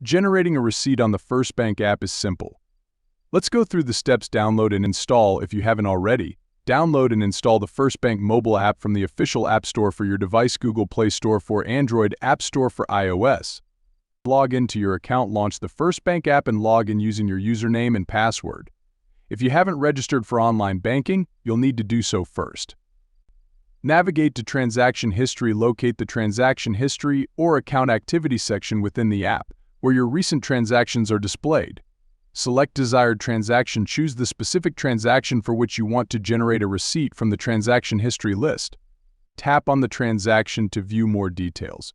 Generating a receipt on the Firstbank app is simple. Let's go through the steps. Download and install if you haven't already. Download and install the Firstbank mobile app from the official App Store for your device, Google Play Store for Android, App Store for iOS. Log into your account, launch the Firstbank app and log in using your username and password. If you haven't registered for online banking, you'll need to do so first. Navigate to Transaction History. Locate the Transaction History or Account Activity section within the app, where your recent transactions are displayed. Select desired transaction. Choose the specific transaction for which you want to generate a receipt from the transaction history list. Tap on the transaction to view more details.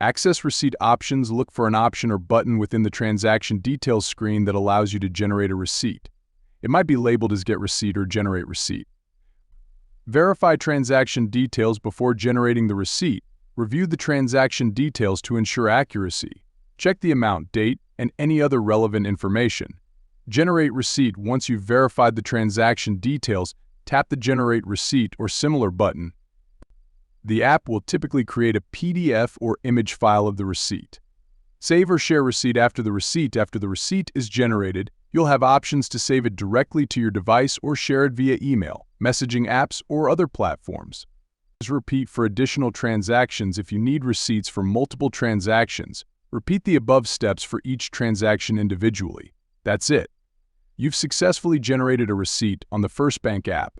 Access receipt options. Look for an option or button within the transaction details screen that allows you to generate a receipt. It might be labeled as Get Receipt or Generate Receipt. Verify transaction details before generating the receipt. Review the transaction details to ensure accuracy. Check the amount, date, and any other relevant information. Generate receipt. Once you've verified the transaction details, tap the Generate Receipt or similar button. The app will typically create a PDF or image file of the receipt. Save or share receipt after the receipt. After the receipt is generated, you'll have options to save it directly to your device or share it via email, messaging apps, or other platforms. Repeat for additional transactions. If you need receipts for multiple transactions, repeat the above steps for each transaction individually. That's it. You've successfully generated a receipt on the Firstbank app.